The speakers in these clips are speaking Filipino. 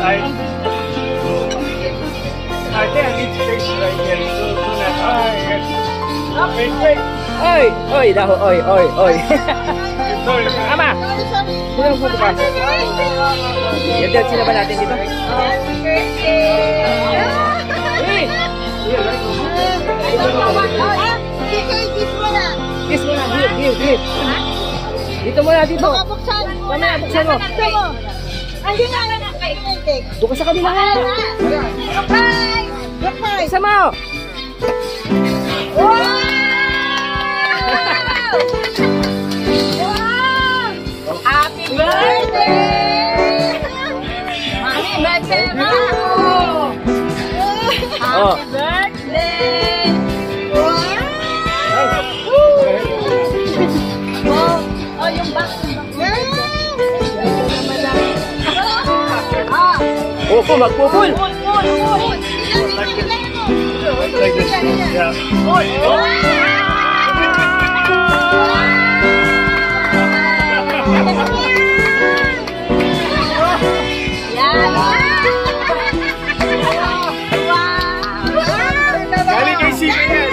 I think I need space right here. So that wait. Oi, dah, oi. Sorry. Ama. Sino ang pupunta? Yan, sino ba natin dito? Kiss mo na, here. Dito mo na, dito. Mamaya, buksan mo. Bukas sa kabila. Isa mo. Happy birthday! Happy birthday, Mamo! Happy birthday! Oh, yung box. Opo, magpupul. Like this. Yeah. Kali kay Sika yan.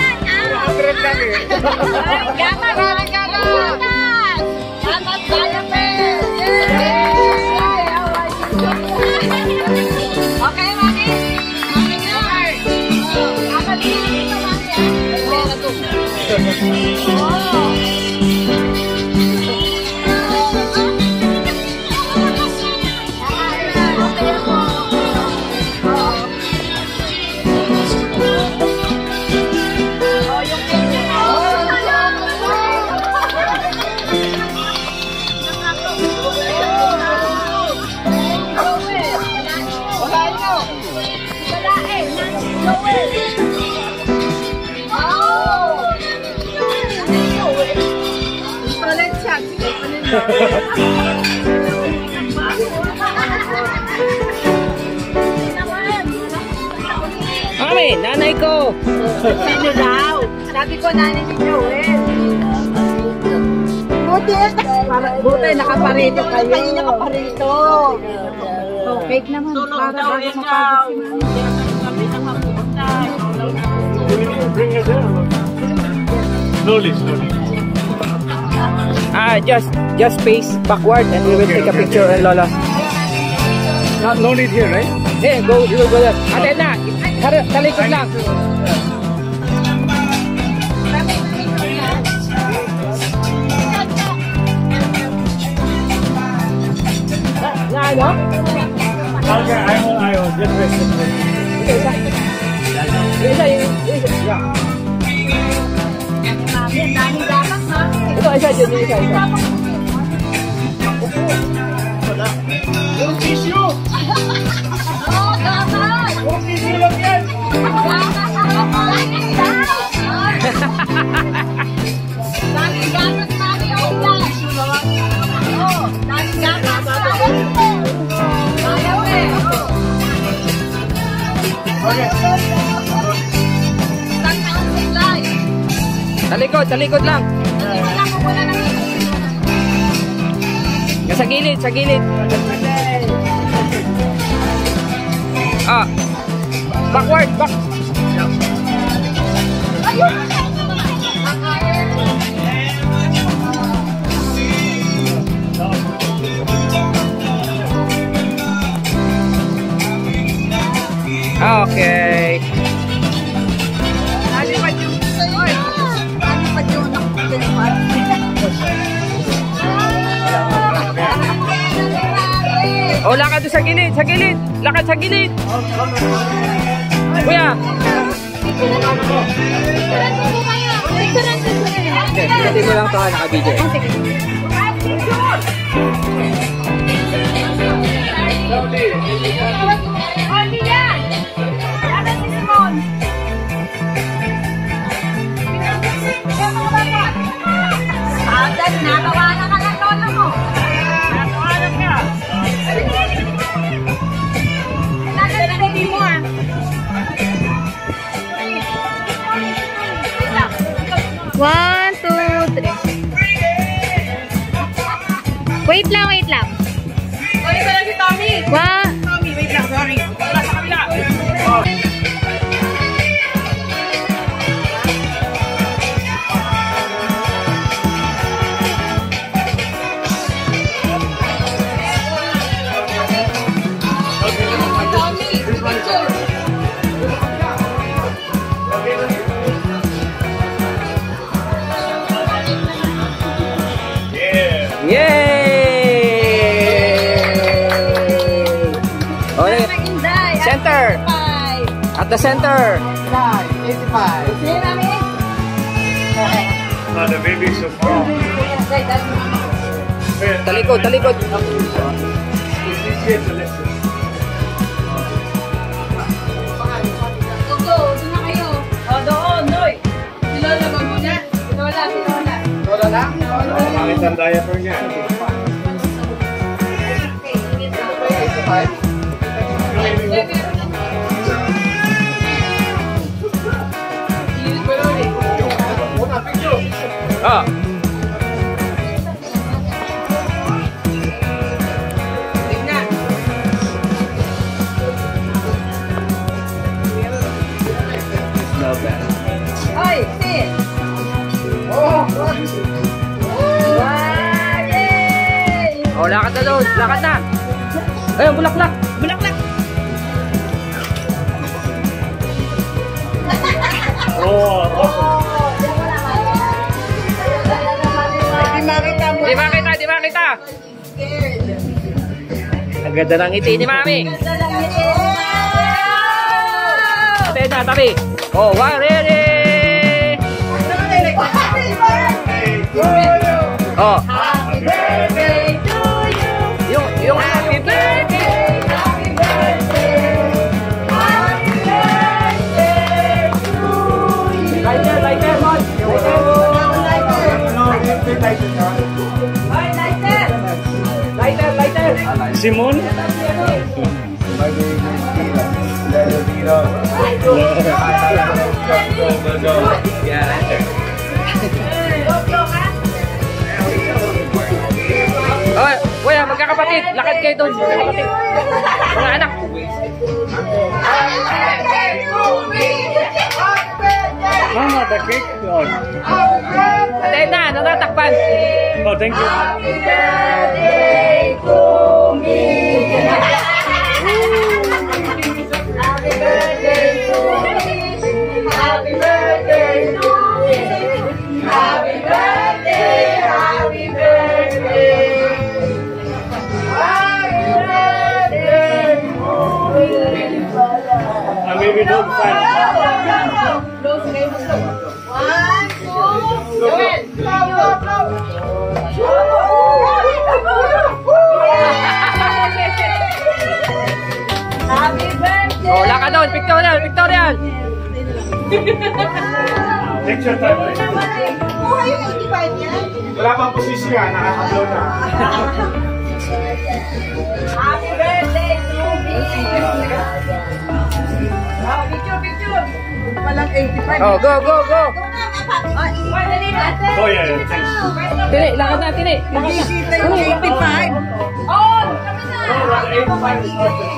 100 lang eh. Gatas! Okay, Mami. Mami, nanay ko. Sino daw? Sabi ko nanay ni Joel. Buti, nakaparito kayo. Kanina nakaparito. Oh, fake naman. Para bago mapagod si Mami. Bring her there. Slowly. Just face backward and we will take a picture, Lola. No need here, right? Hey, you will go there. Ate na, talikod lang. Ano? Okay, I will just rest it. Isa. Ito, isa. Yung tissue! Yung tissue lang yan! Talikod lang. Sa gilid. Backward. Okay. Oh, lakad sa gilid. Lakad sa gilid. Kuya. Okay, pwede mo lang ito naka-video. Natawanan ka ng lola mo. Natawanan ka. Natawanan mo ah. One, two, three. Wait lang. Wait lang si Tommy. One. Tommy, wait lang. Inday. Center. At the center. Nine, 85. Sige, mami. Oh, the baby is so strong. Talikod, talikod. It's easier to listen. Go, doon na kayo. O, doon, Noy. Si Lola ba muna? Si Lola, si Lola. Wala lang? Bakit ang diaper niya? 85. Ah. Tingnan. Not bad. Oy, sit. Wow, yay! Oh, lakad na doon. Lakad na. Ayun, bulaklak. Bulaklak. Oh, awesome. Di ba kita? Di ba kita? Ang ganda ng ngiti ni Mami. Tabi na, tabi. Oh, wow, ready. Oh. Happy birthday to you. Yung happy birthday. Happy birthday. Happy birthday to you. Lighter, lighter, Mon. Lighter. Oy, lighter. Lighter, lighter. Simon? Yeah, lighter. Oh, kuya, magkakapatid. Lakad kayo doon. Magkakapatid. Mga anak. Mama, the cake? Oh, Atay na, natatakpan. oh thank you. Happy birthday to me. Happy birthday to me. Happy birthday to me. Happy birthday, happy birthday. Happy birthday to me. Maybe don't find. One, two, go. Happy birthday. Oh, lakad doon. Pictorial, pictorial. Take your time. Right? Buhay yung 85 yan. Wala pang posisyon, nakaka-blow na. Happy birthday to me. Picture, picture. Walang 85. Oh, go, go, go. Oh yeah, thanks. Tini, lakad na, Tini. Lakad na. Bisita yung 85. Oh, kami na. Oh, 85 is started.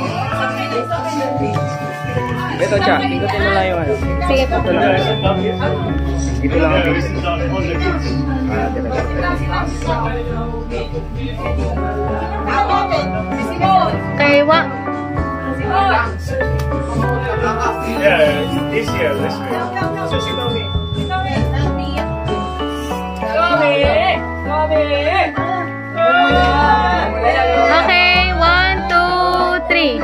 Ito siya. Ikutin mo lang yung ano. Sige po. Dito lang ang basic. Kaywa. Yeah, easier this way. So she told me. Okay, 1, 2, 3.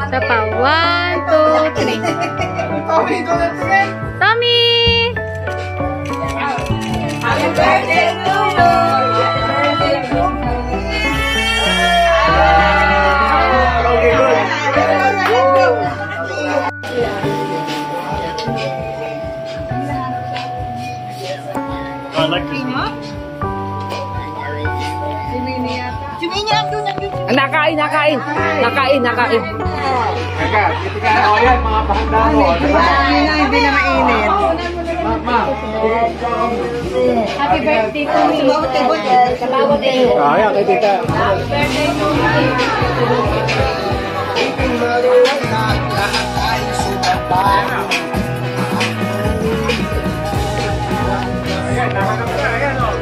Isa pa. 1, 2, 3. Tommy! Happy birthday to you. Okay, good. I like this. Nakain, nakain. Nakain, nakain. Teka, titika. Oh, yan, mga pahanda mo. Hindi na mainit. Happy birthday to me. Kabawat eh. Ah, yan, kay tita. Happy birthday to me. Ayan, nahanap ka. Ayan, oh.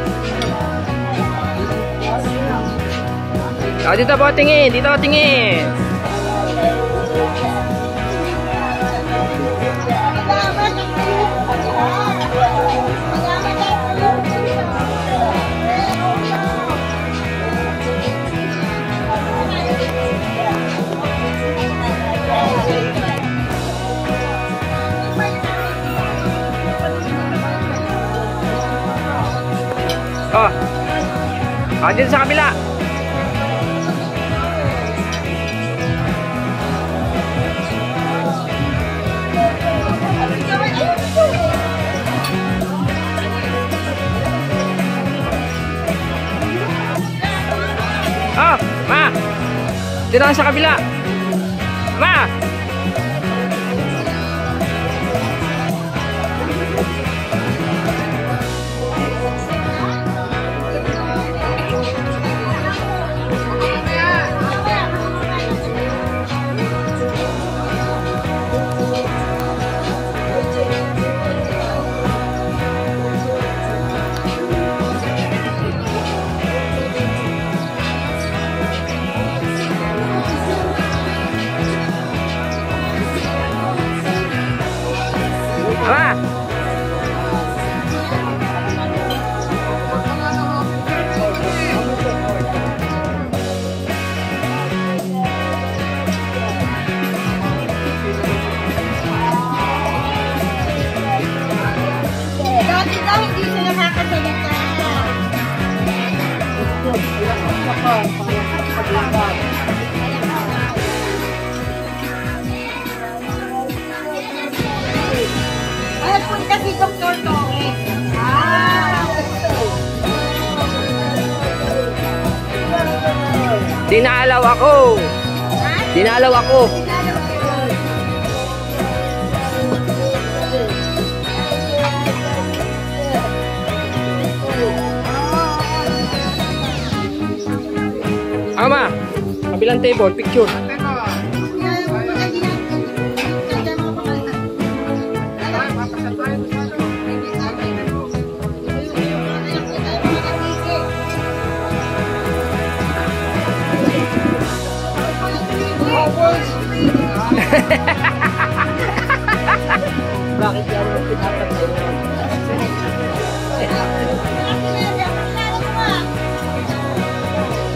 Oh, dito po tingin. Dito tingin. Ah, dito sa kabila. Oh, ma. Dito ka sa kabila. Ma. Ma. Dati daw hindi sila nakakasalita. Ay, punta si Dr. Torres. Dinalaw ako. Dinalaw ako. Ama, kabilang table, picture. Bakit yan ang pinapatay?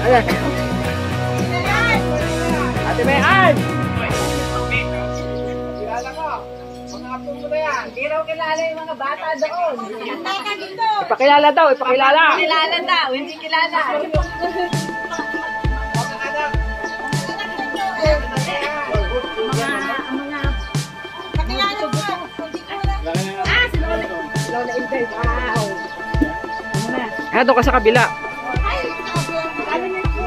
Ayan. Ate Mayan! Kilala ko. Mga apo mo na yan. Hindi raw kilala yung mga bata doon. Hintay ka dito. Ipakilala daw, ipakilala. Kilala daw, hindi kilala. Kakilala mo. Ah, si Lola Inday. Wow. Ano ka sa kabila? Ay, ano na po?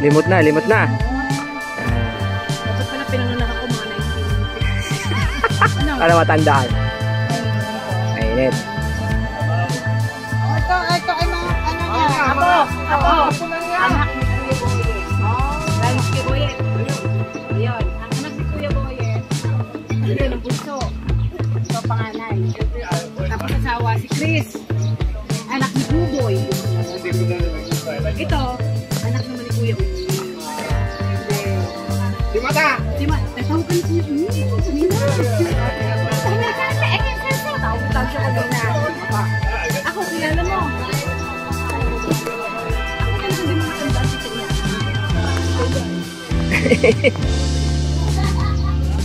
Limot na, limot na. Dapat pala pinanganak ako mga 19. Para matandaan. Mainit. Ito ay mga ano niya. Apo. Anak ni Kuya Boyet. Anak ni Boyet. Ayun. Ang anak ni Kuya Boyet. Ayun, ang bunso. Ito panganay. Tapos asawa si Chris. Anak ni Buboy. Ito, anak naman ni Kuya Boyet. Si Mata! Tawag ka niya. Tawag siya kanina. Ako, kilala mo. Ako talagang hindi mo matanda si Tina.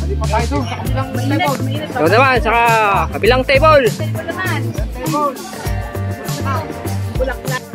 Hindi pa tayo doon. Sa kabilang table. Mainit. Ito naman, sa kabilang table. Ito naman. Table. Bulaklak.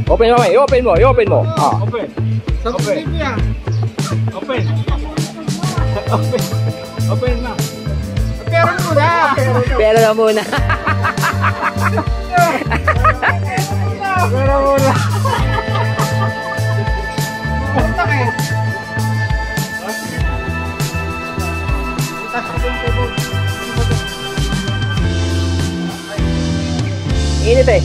Open mo, i-open mo, i-open mo. Ah. Open. Open. Open. Open. Open na. Pero muna. Pero na muna. Pero muna. Init eh.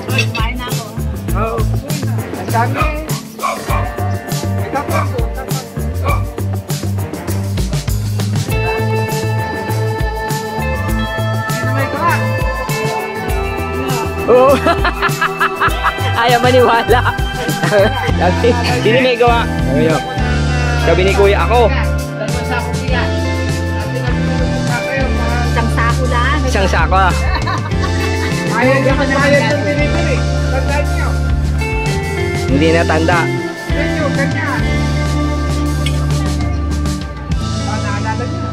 Kumain na ako. Oh. Ang dami. Oo. Ayaw maniwala. Sino may gawa? Sabi ni Kuya ako. Isang sako lang. Isang sako ah. Ayaw niya magbayad ng delivery. Tandaan niyo. Hindi na tanda. Ganyo, ganyan. Naalala niyo.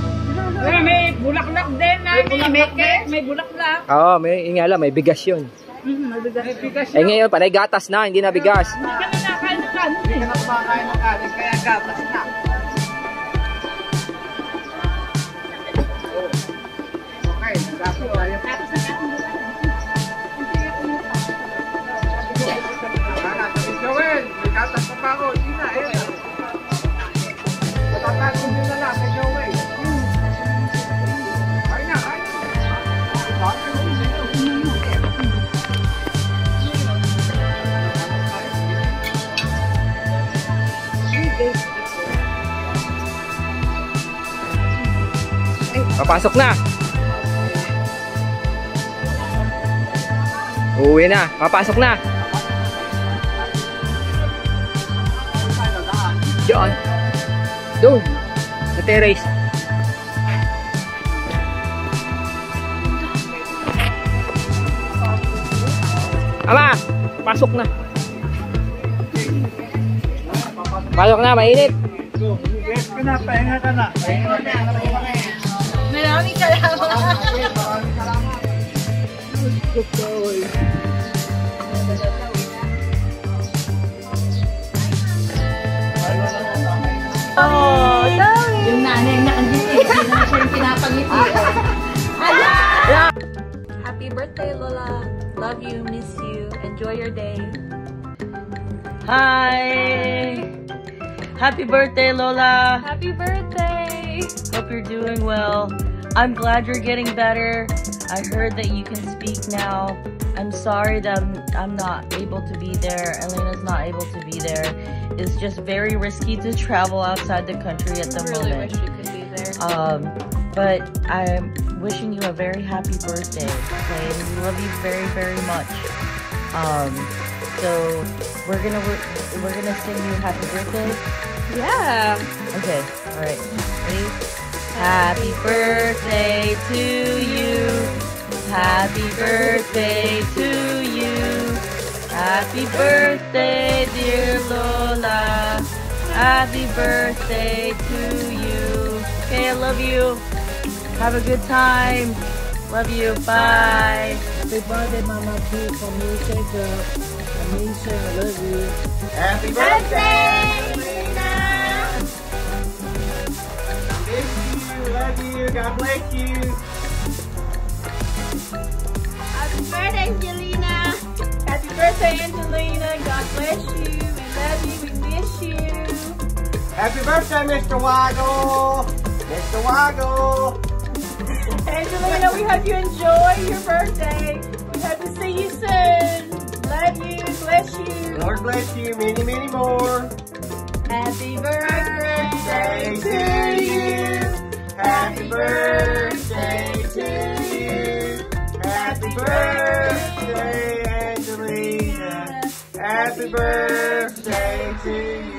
May bulaklak din namin. May bulaklak. Oo, may ingala, may bigas yun. May bigas Eh ngayon, panay gatas na, hindi na bigas. Hindi ka na nakain ng kanin Hindi eh. ka na kumakain ng kanin, kaya gatas na. Okay, gatas tayo. Tapos na kanin. Joel, may gatas pa pa ako. Hindi na, eh. Matatago nyo na lang kay Joel. Kain na, kain na. Papasok na. Uwi na, papasok na. Diyan. Doon. Sa terrace. Ama, pasok na. Pasok na, mainit. Rest ka na, pahinga ka na. Pahinga ka na. Maraming salamat. Oh, dami. Yung nanay na andito eh. Hindi na siya yung pinapangiti. Happy birthday, Lola. Love you, miss you. Enjoy your day. Hi! Happy birthday, Lola! Happy birthday. Hope you're doing well. I'm glad you're getting better. I heard that you can speak now. I'm sorry that I'm not able to be there. Elena's not able to be there. It's just very risky to travel outside the country at the Really moment. wish you could be there. But I'm wishing you a very happy birthday, okay? And we love you very, very much. So we're gonna sing you happy birthday. Yeah. Okay, all right. Ready? Happy birthday to you. Happy birthday to you. Happy birthday, dear Lola. Happy birthday to you. Okay, I love you. Have a good time. Love you. Bye. Happy birthday, Mama P. From Misha, girl. Misha, I love you. Happy birthday! Happy birthday, Mr. Waggle! Mr. Waggle! Angelina, we hope you enjoy your birthday. We hope to see you soon. Love you. Bless you. Lord bless you, many, many more. Happy birthday to you. Happy birthday to you. Happy birthday, Angelina. Happy birthday to you.